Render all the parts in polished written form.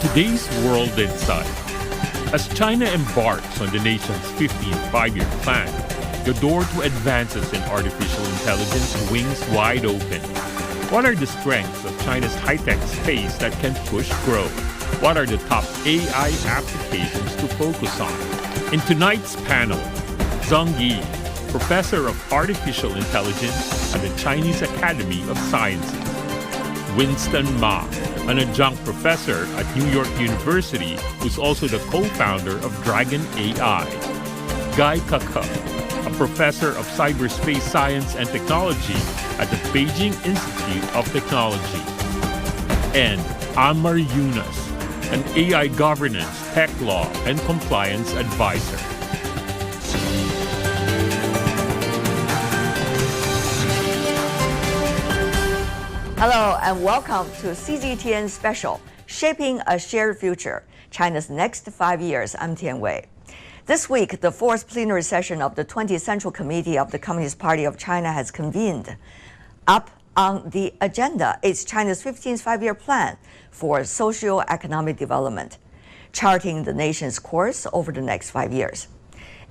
Today's World Insight. As China embarks on the nation's 15th five-year plan, the door to advances in artificial intelligence swings wide open. What are the strengths of China's high-tech space that can push growth? What are the top AI applications to focus on? In tonight's panel, Zheng Yi, Professor of Artificial Intelligence at the Chinese Academy of Sciences; Winston Ma, an adjunct professor at New York University who's also the co-founder of Dragon AI; Guy Kaka, a professor of cyberspace science and technology at the Beijing Institute of Technology; and Ammar Yunus, an AI governance, tech law, and compliance advisor. Hello and welcome to CGTN Special, Shaping a Shared Future, China's Next 5 Years. I'm Tian Wei. This week, the fourth plenary session of the 20th Central Committee of the Communist Party of China has convened. Up on the agenda is China's 15th five-year plan for socio-economic development, charting the nation's course over the next 5 years.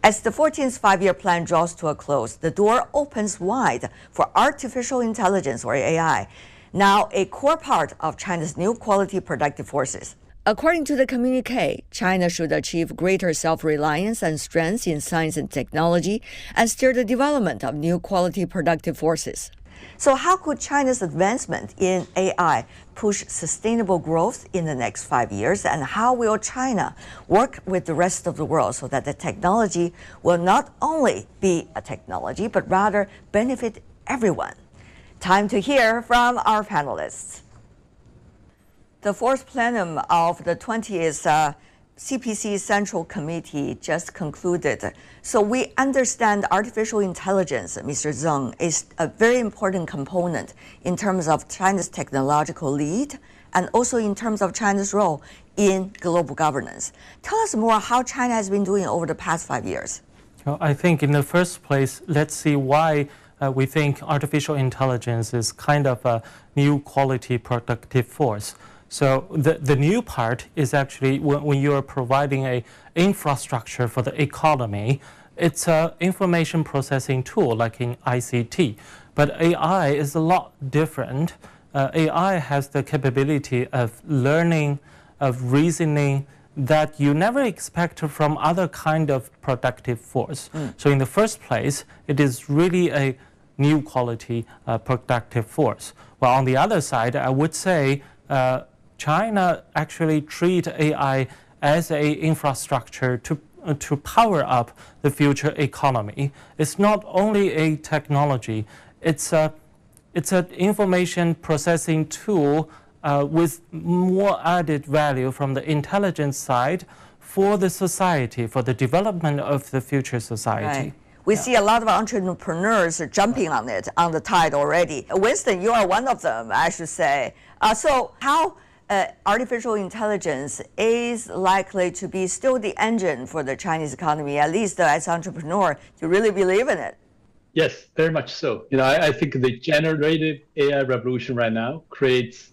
As the 14th five-year plan draws to a close, the door opens wide for artificial intelligence, or AI, now a core part of China's new quality productive forces. According to the communique, China should achieve greater self-reliance and strength in science and technology and steer the development of new quality productive forces. So how could China's advancement in AI push sustainable growth in the next 5 years? And how will China work with the rest of the world so that the technology will not only be a technology, but rather benefit everyone? Time to hear from our panelists. The fourth plenum of the 20th CPC Central Committee just concluded. So we understand artificial intelligence, Mr. Zheng, is a very important component in terms of China's technological lead and also in terms of China's role in global governance. Tell us more how China has been doing over the past 5 years. Well, I think in the first place, let's see why we think artificial intelligence is kind of a new quality productive force. So the new part is actually when you are providing an infrastructure for the economy, it's an information processing tool like in ICT. But AI is a lot different. AI has the capability of learning, of reasoning, that you never expect from other kind of productive force. So in the first place, it is really a new quality productive force. Well, on the other side, I would say China actually treat AI as an infrastructure to power up the future economy. It's not only a technology, it's an information processing tool with more added value from the intelligence side for the society, for the development of the future society. Right. We see a lot of entrepreneurs are jumping on it, on the tide already. Winston, you are one of them, I should say. So how artificial intelligence is likely to be still the engine for the Chinese economy, at least as an entrepreneur, you really believe in it? Yes, very much so. I think the generative AI revolution right now creates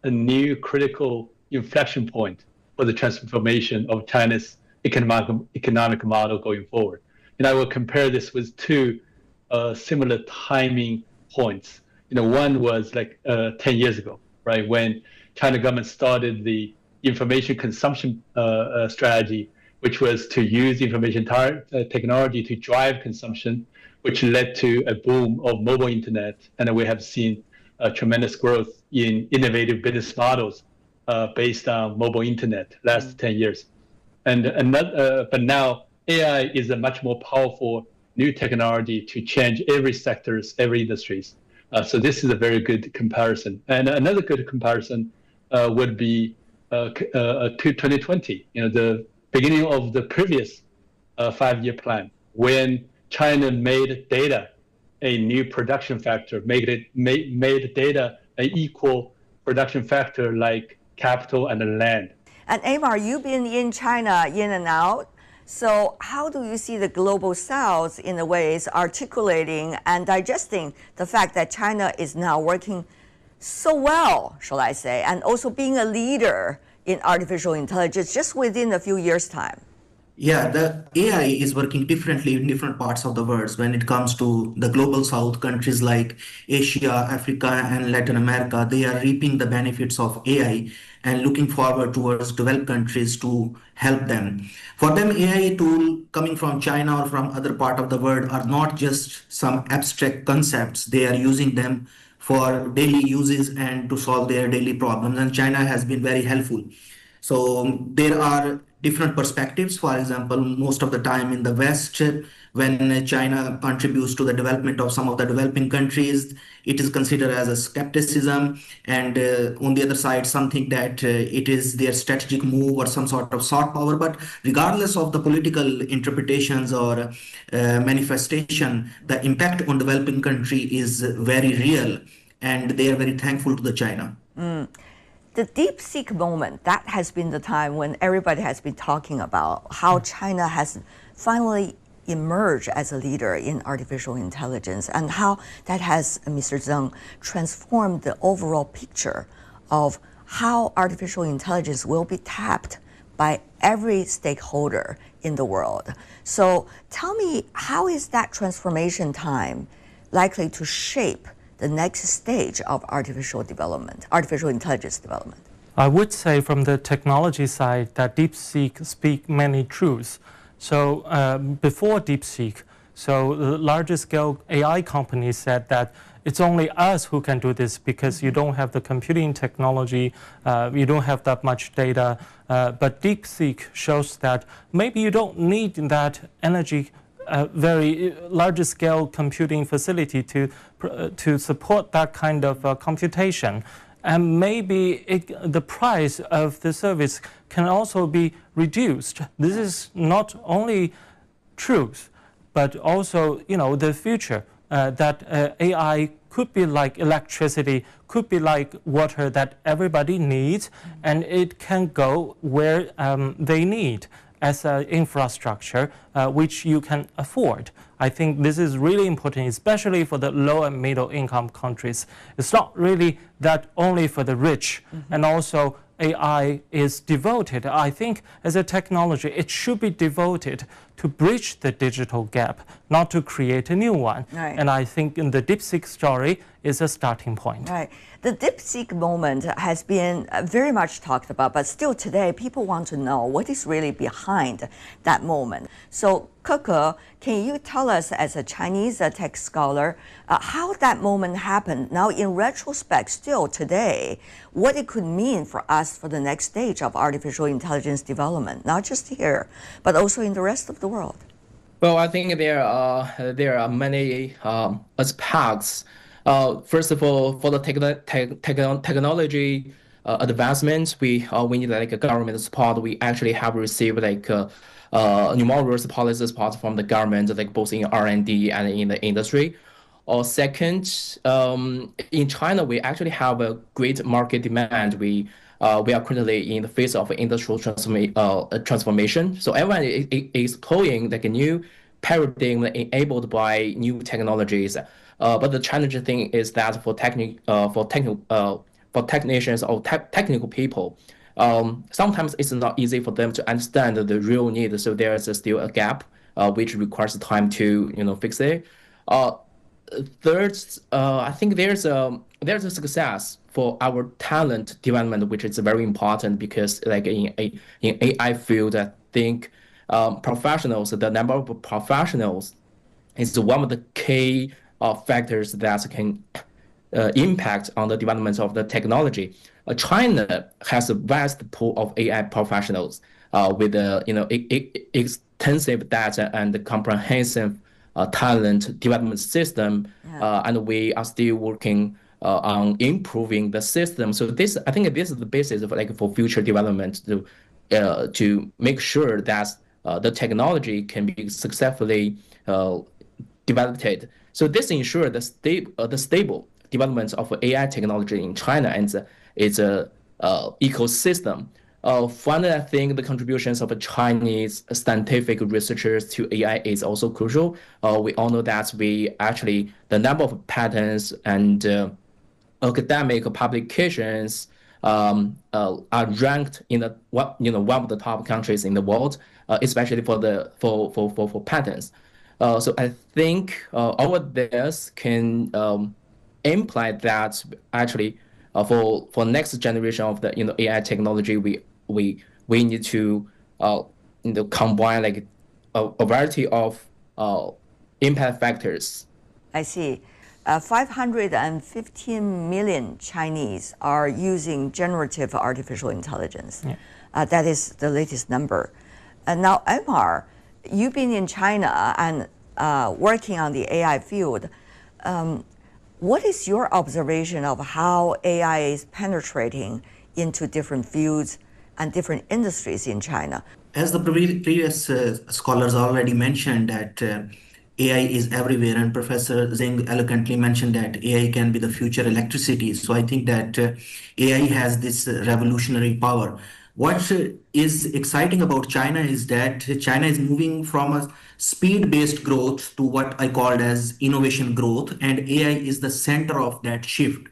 a new critical inflection point for the transformation of China's economic model going forward. And I will compare this with two similar timing points. One was like 10 years ago, right, when China government started the information consumption strategy, which was to use information technology to drive consumption, which led to a boom of mobile internet. And we have seen tremendous growth in innovative business models based on mobile internet last 10 years. But now AI is a much more powerful new technology to change every sectors, every industries. So this is a very good comparison. And another good comparison would be to 2020, the beginning of the previous five-year plan, when China made data a new production factor, made data an equal production factor like capital and land. And Ammar, you've been in China in and out. So how do you see the global south in a way is articulating and digesting the fact that China is now working so well, shall I say, and also being a leader in artificial intelligence just within a few years' time? Yeah, the AI is working differently in different parts of the world. When it comes to the global south, countries like Asia, Africa, and Latin America, they are reaping the benefits of AI and looking forward towards developed countries to help them. For them, AI tool coming from China or from other part of the world are not just some abstract concepts. They are using them for daily uses and to solve their daily problems. And China has been very helpful. So there are different perspectives. For example, most of the time in the West, when China contributes to the development of some of the developing countries, it is considered as a skepticism. And on the other side, something that it is their strategic move or some sort of soft power. But regardless of the political interpretations or manifestation, the impact on developing country is very real, and they are very thankful to the China. The DeepSeek moment, that has been the time when everybody has been talking about how China has finally emerged as a leader in artificial intelligence and how that has, Mr. Zheng, transformed the overall picture of how artificial intelligence will be tapped by every stakeholder in the world. So tell me, how is that transformation time likely to shape the next stage of artificial intelligence development? I would say from the technology side that DeepSeek speak many truths. So before DeepSeek, so the larger scale AI companies said that it's only us who can do this because you don't have the computing technology, you don't have that much data. But DeepSeek shows that maybe you don't need that energy very large scale computing facility to support that kind of computation. And maybe the price of the service can also be reduced. This is not only truth, but also the future, that AI could be like electricity, could be like water that everybody needs, and it can go where they need as an infrastructure which you can afford. I think this is really important, especially for the low and middle income countries. It's not really that only for the rich, and also AI is devoted. I think as a technology, it should be devoted to bridge the digital gap, not to create a new one. Right. And I think in the DeepSeek story is a starting point. Right. The DeepSeek moment has been very much talked about, but still today people want to know what is really behind that moment. So, Keke, can you tell us, as a Chinese tech scholar, how that moment happened? Now, in retrospect, still today, what it could mean for us for the next stage of artificial intelligence development, not just here, but also in the rest of the world? Well, I think there are many aspects. First of all, for the technology advancements, we need like a government support. We actually have received like numerous policy support from the government, like both in R&D and in the industry. Second, in China, we actually have a great market demand. We are currently in the phase of industrial transformation. So everyone is exploring like a new paradigm enabled by new technologies. But the challenging thing is that for technicians or technical people, sometimes it's not easy for them to understand the real need. So there's still a gap which requires time to fix it. Third, I think there's a success for our talent development, which is very important because like in AI field, I think professionals, the number of professionals is one of the key factors that can impact on the development of the technology. China has a vast pool of AI professionals with extensive data and comprehensive talent development system, and we are still working on improving the system. So I think this is the basis of for future development to make sure that the technology can be successfully developed. So this ensures the stable development of AI technology in China and its ecosystem. Finally, I think the contributions of Chinese scientific researchers to AI is also crucial. We all know that the number of patents and academic publications are ranked in the one of the top countries in the world, especially for patents. So I think all of this can imply that actually for next generation of the AI technology, we need to combine like a variety of impact factors. I see. 515 million Chinese are using generative artificial intelligence. Yeah. That is the latest number. Now, Emar, you've been in China and working on the AI field. What is your observation of how AI is penetrating into different fields and different industries in China? As the previous scholars already mentioned that AI is everywhere, and Professor Zheng eloquently mentioned that AI can be the future electricity. So I think that AI has this revolutionary power. What is exciting about China is that China is moving from a speed-based growth to what I called as innovation growth, and AI is the center of that shift.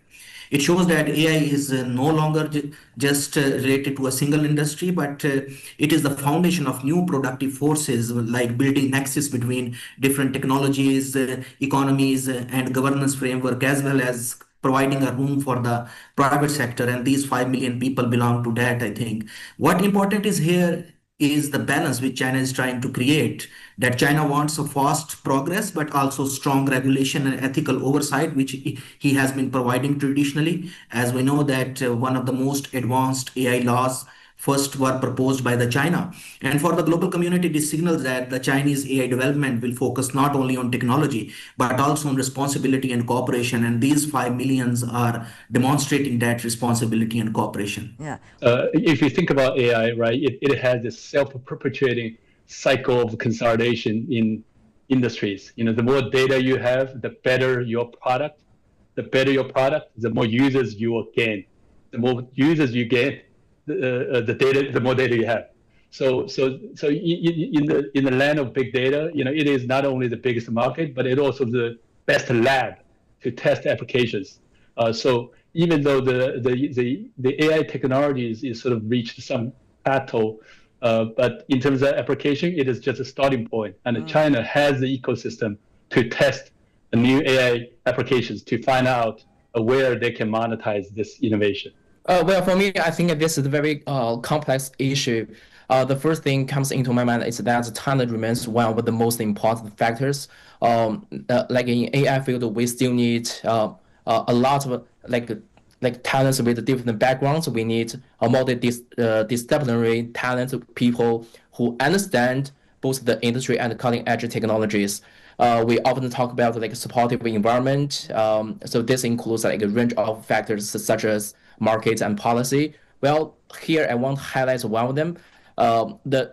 It shows that AI is no longer just related to a single industry, but it is the foundation of new productive forces like building nexus between different technologies, economies, and governance framework, as well as providing a room for the private sector. And these 5 million people belong to that, I think. What important is here is the balance which China is trying to create. That China wants a fast progress, but also strong regulation and ethical oversight, which he has been providing traditionally. As we know that one of the most advanced AI laws first were proposed by the China. And for the global community, this signals that the Chinese AI development will focus not only on technology, but also on responsibility and cooperation. And these 5 millions are demonstrating that responsibility and cooperation. Yeah. If you think about AI, right, it has this self-perpetuating cycle of consolidation in industries. The more data you have, the better your product. The better your product, the more users you will gain. The more users you gain, the more data you have. So in the land of big data, it is not only the biggest market, but it also the best lab to test applications. So even though the AI technologies is sort of reached some plateau, but in terms of application, it is just a starting point. And China has the ecosystem to test the new AI applications to find out where they can monetize this innovation. Well, for me, I think this is a very complex issue. The first thing comes into my mind is that talent remains one of the most important factors. Like in AI field, we still need a lot of like talents with different backgrounds. We need a multidisciplinary talent, people who understand both the industry and cutting edge technologies. We often talk about like supportive environment. So this includes like a range of factors such as market and policy. Well, here I want to highlight one of them.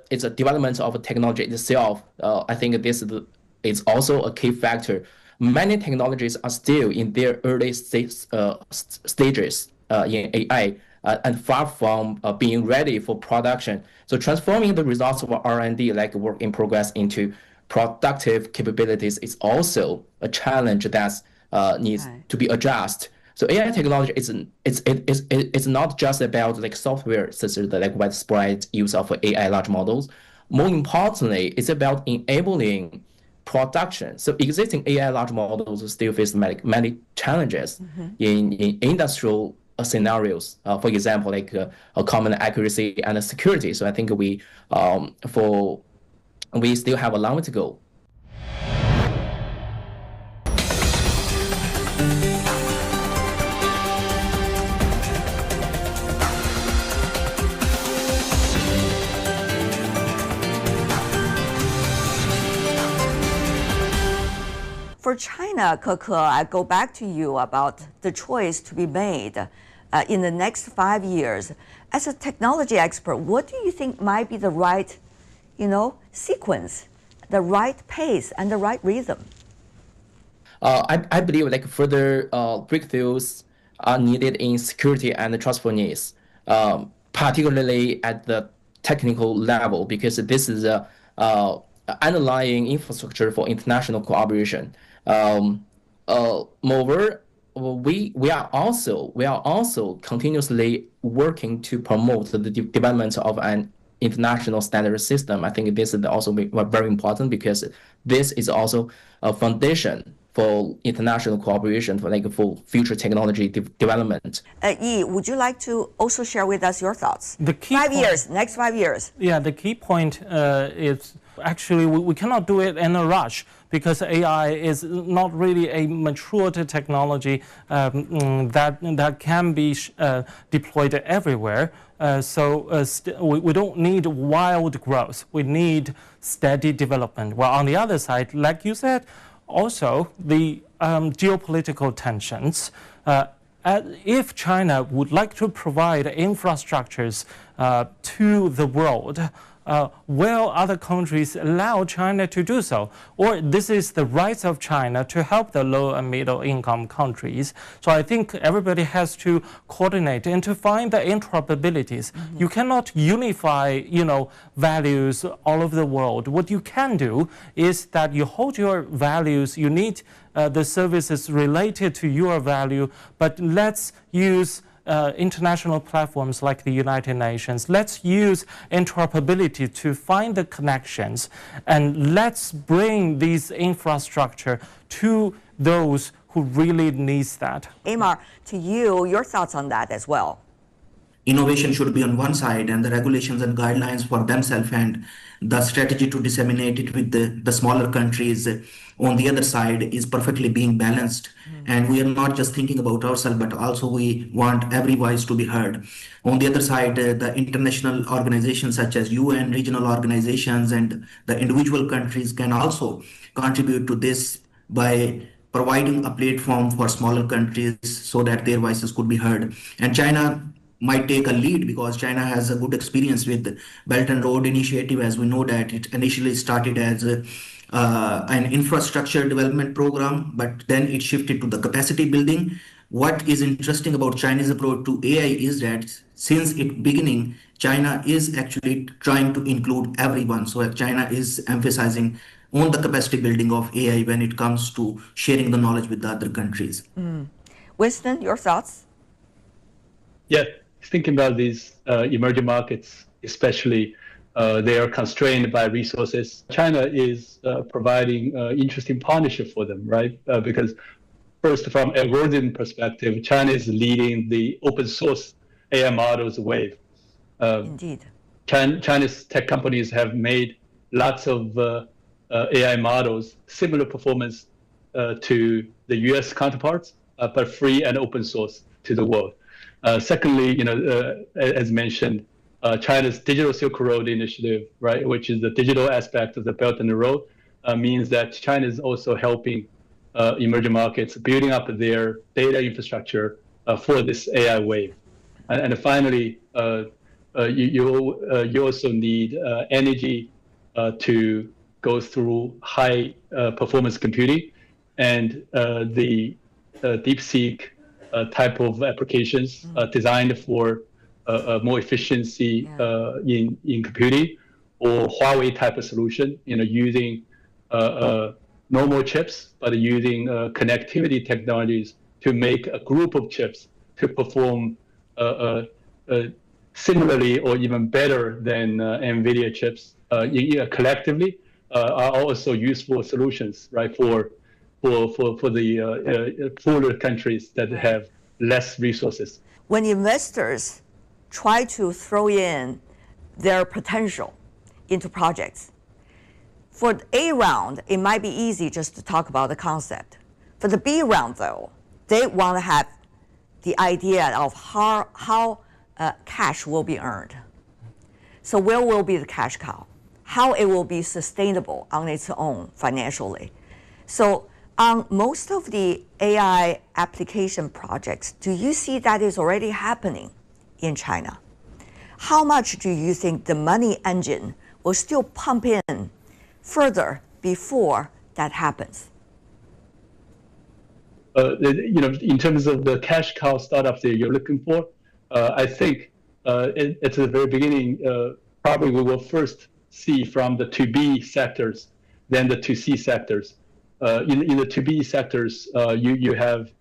It's a development of technology itself. I think this is also a key factor. Many technologies are still in their early stages in AI and far from being ready for production. So transforming the results of R&D, like work in progress, into productive capabilities is also a challenge that needs to be addressed. So AI technology it's not just about like software, such as the like widespread use of AI large models. More importantly, it's about enabling production. So existing AI large models still face many challenges in industrial scenarios. For example, like a common accuracy and security. So I think we still have a long way to go. For China, Ke, I go back to you about the choice to be made in the next 5 years. As a technology expert, what do you think might be the right, sequence, the right pace, and the right rhythm? I believe like further breakthroughs are needed in security and trustfulness, particularly at the technical level, because this is a underlying infrastructure for international cooperation. Moreover, we are also continuously working to promote the development of an international standard system. I think this is also very important because this is also a foundation for international cooperation for future technology development. Yi, would you like to also share with us your thoughts? The key next 5 years. Yeah, the key point is actually we cannot do it in a rush because AI is not really a matured technology that can be deployed everywhere. We don't need wild growth. We need steady development. Well, on the other side, like you said, also the geopolitical tensions. If China would like to provide infrastructures to the world, will other countries allow China to do so? Or this is the rights of China to help the low and middle income countries. So I think everybody has to coordinate and to find the interoperabilities. Mm-hmm. You cannot unify, values all over the world. What you can do is that you hold your values, you need the services related to your value, but let's use international platforms like the United Nations. Let's use interoperability to find the connections, and let's bring these infrastructure to those who really needs that. Amar, to you, your thoughts on that as well. Innovation should be on one side and the regulations and guidelines for themselves, and the strategy to disseminate it with the smaller countries on the other side is perfectly being balanced. And we are not just thinking about ourselves, but also we want every voice to be heard. On the other side, the international organizations such as UN, regional organizations, and the individual countries can also contribute to this by providing a platform for smaller countries so that their voices could be heard. And China might take a lead because China has a good experience with Belt and Road Initiative. As we know that it initially started as an infrastructure development program, but then it shifted to the capacity building. What is interesting about Chinese approach to AI is that since its beginning, China is actually trying to include everyone. So China is emphasizing on the capacity building of AI when it comes to sharing the knowledge with the other countries. Winston, your thoughts? Yeah, thinking about these emerging markets, especially they are constrained by resources. China is providing interesting partnership for them, right? Because first, from algorithm perspective, China is leading the open source AI models wave. Indeed. Chinese tech companies have made lots of AI models, similar performance to the US counterparts, but free and open source to the world. Secondly, as mentioned, China's Digital Silk Road initiative, right, which is the digital aspect of the Belt and Road, means that China is also helping emerging markets building up their data infrastructure for this AI wave. And finally, you also need energy to go through high performance computing, and the DeepSeek type of applications designed for more efficiency in computing, or Huawei type of solution, using normal chips, but using connectivity technologies to make a group of chips to perform similarly or even better than NVIDIA chips collectively, are also useful solutions, right, for the poorer countries that have less resources. When investors try to throw in their potential into projects, for the A round, it might be easy just to talk about the concept. For the B round, though, they want to have the idea of how cash will be earned. So where will be the cash cow? How it will be sustainable on its own financially. So on most of the AI application projects, do you see that is already happening in China? How much do you think the money engine will still pump in further before that happens? In terms of the cash cow startups that you're looking for, I think at the very beginning, probably we will first see from the 2B sectors, then the 2C sectors. In the 2B sectors, you have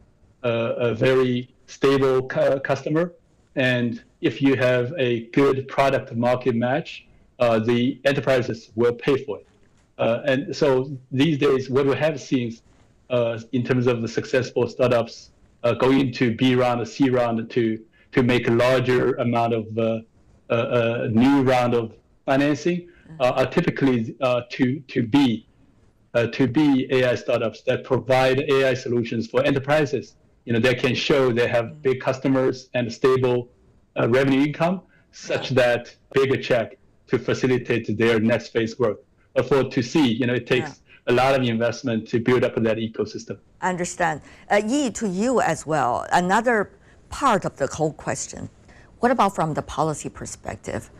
a very stable customer, and if you have a good product market match, the enterprises will pay for it. And so these days, what we have seen in terms of the successful startups going into B round or C round to make a larger amount of new round of financing are typically to be AI startups that provide AI solutions for enterprises. They can show they have big customers and stable revenue income, such that bigger check to facilitate their next phase growth. But to see, it takes a lot of investment to build up that ecosystem. I understand. Yi, to you as well, another part of the whole question. What about from the policy perspective?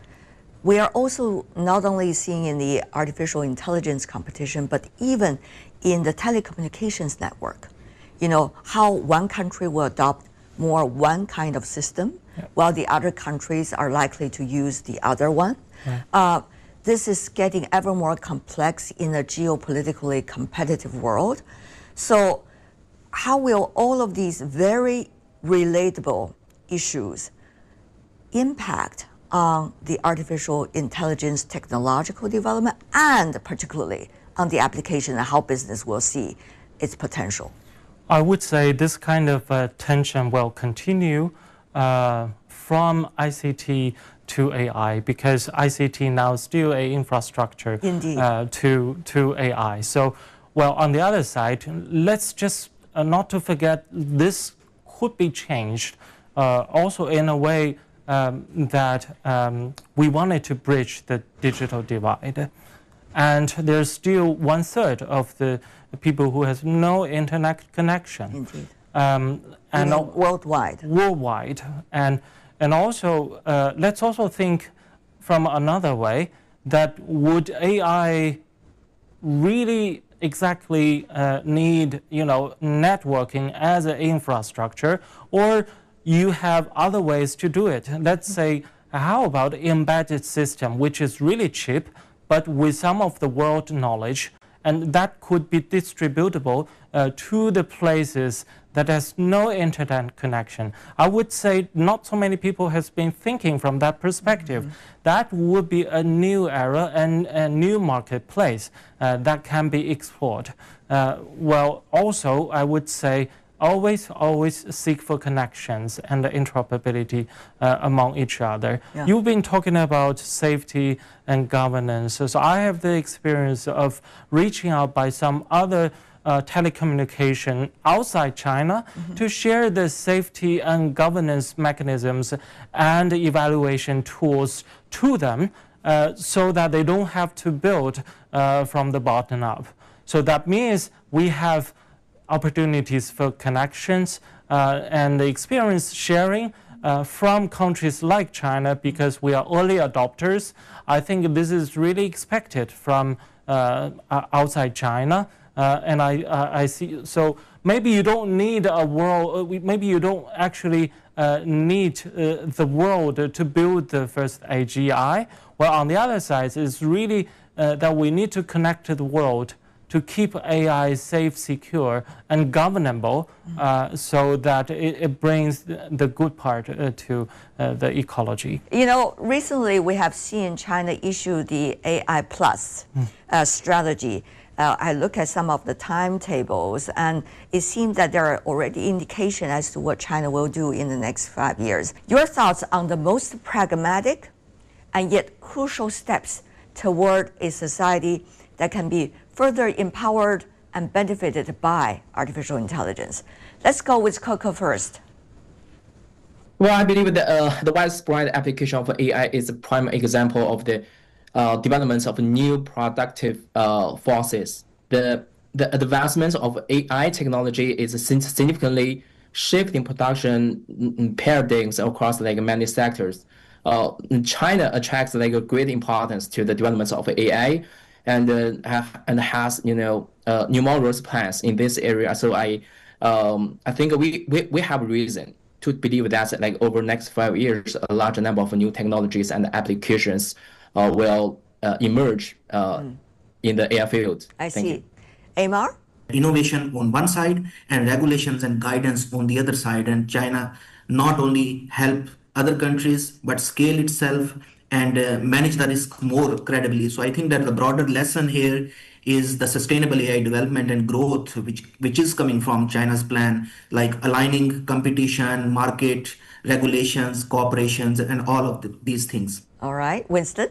We are also not only seeing in the artificial intelligence competition, but even in the telecommunications network, how one country will adopt more one kind of system, while the other countries are likely to use the other one. This is getting ever more complex in a geopolitically competitive world. So how will all of these very relatable issues impact on the artificial intelligence technological development, and particularly on the application and how business will see its potential? I would say this kind of tension will continue from ICT to AI, because ICT now is still an infrastructure to AI. So, well, on the other side, let's just not to forget this could be changed also in a way that we wanted to bridge the digital divide. And there's still 1/3 of the people who has no internet connection. Indeed. And worldwide. Worldwide. And also, let's also think from another way, that would AI really exactly need, networking as an infrastructure, or you have other ways to do it? Let's say, how about embedded system, which is really cheap, but with some of the world knowledge, and that could be distributable to the places that has no internet connection. I would say not so many people has been thinking from that perspective. That would be a new era and a new marketplace that can be explored. Well, also, I would say always seek for connections and interoperability among each other. You've been talking about safety and governance. So I have the experience of reaching out by some other telecommunication outside China to share the safety and governance mechanisms and evaluation tools to them so that they don't have to build from the bottom up. So that means we have opportunities for connections and experience sharing from countries like China, because we are early adopters. I think this is really expected from outside China. And I see, so maybe you don't need a world, maybe you don't actually need the world to build the first AGI. Well, on the other side, it's really that we need to connect to the world to keep AI safe, secure, and governable, so that it brings the good part to the ecology. Recently we have seen China issue the AI Plus strategy. I look at some of the timetables, and it seems that there are already indications as to what China will do in the next 5 years. Your thoughts on the most pragmatic and yet crucial steps toward a society that can be further empowered and benefited by artificial intelligence? Let's go with Coco first. Well, I believe that the widespread application of AI is a prime example of the developments of new productive forces. The advancements of AI technology is significantly shifting production paradigms across many sectors. China attracts a great importance to the developments of AI, and has numerous plans in this area. So I think we have reason to believe that over the next 5 years, a large number of new technologies and applications will emerge in the AI field. I see. Amar? Innovation on one side and regulations and guidance on the other side, and China not only help other countries, but scale itself and manage the risk more credibly. So I think that the broader lesson here is the sustainable AI development and growth, which is coming from China's plan, like aligning competition, market regulations, cooperations, and all of these things. All right, Winston?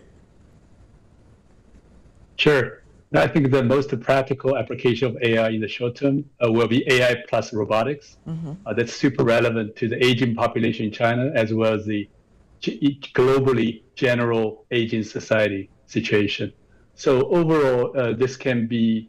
Sure. I think the most practical application of AI in the short term will be AI plus robotics. That's super relevant to the aging population in China, as well as the globally general aging society situation. So overall, this can be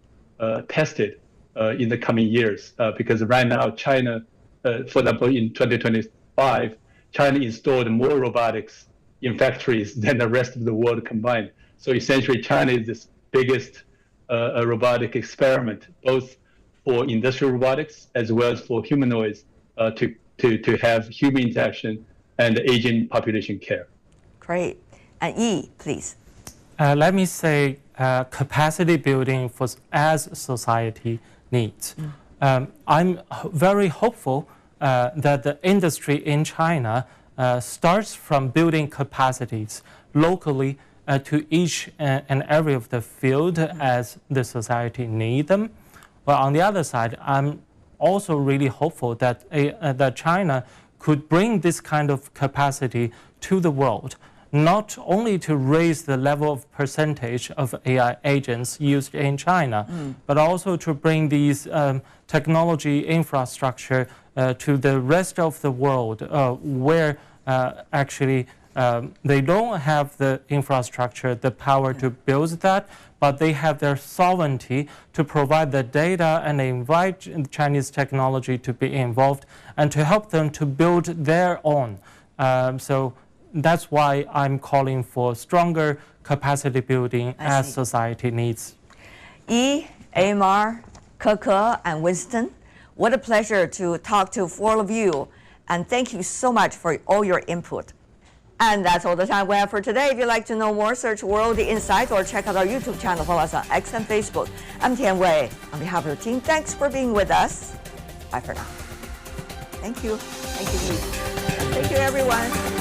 tested in the coming years because right now China, for example, in 2025, China installed more robotics in factories than the rest of the world combined. So essentially, China is the biggest robotic experiment, both for industrial robotics as well as for humanoids to have human interaction and aging population care. Great. And Yi, please. Let me say capacity building as society needs. I'm very hopeful that the industry in China starts from building capacities locally to each and every of the field as the society need them. But on the other side, I'm also really hopeful that that China could bring this kind of capacity to the world, not only to raise the level of percentage of AI agents used in China, but also to bring these technology infrastructure to the rest of the world where actually they don't have the infrastructure, the power to build that, but they have their sovereignty to provide the data and invite Chinese technology to be involved and to help them to build their own. So that's why I'm calling for stronger capacity building as society needs. Yi, Amar, Keke, and Winston, what a pleasure to talk to four of you. And thank you so much for all your input. And that's all the time we have for today. If you'd like to know more, search World Insight or check out our YouTube channel. Follow us on X and Facebook. I'm Tian Wei. On behalf of the team, thanks for being with us. Bye for now. Thank you. Thank you, Yi. Thank you, everyone.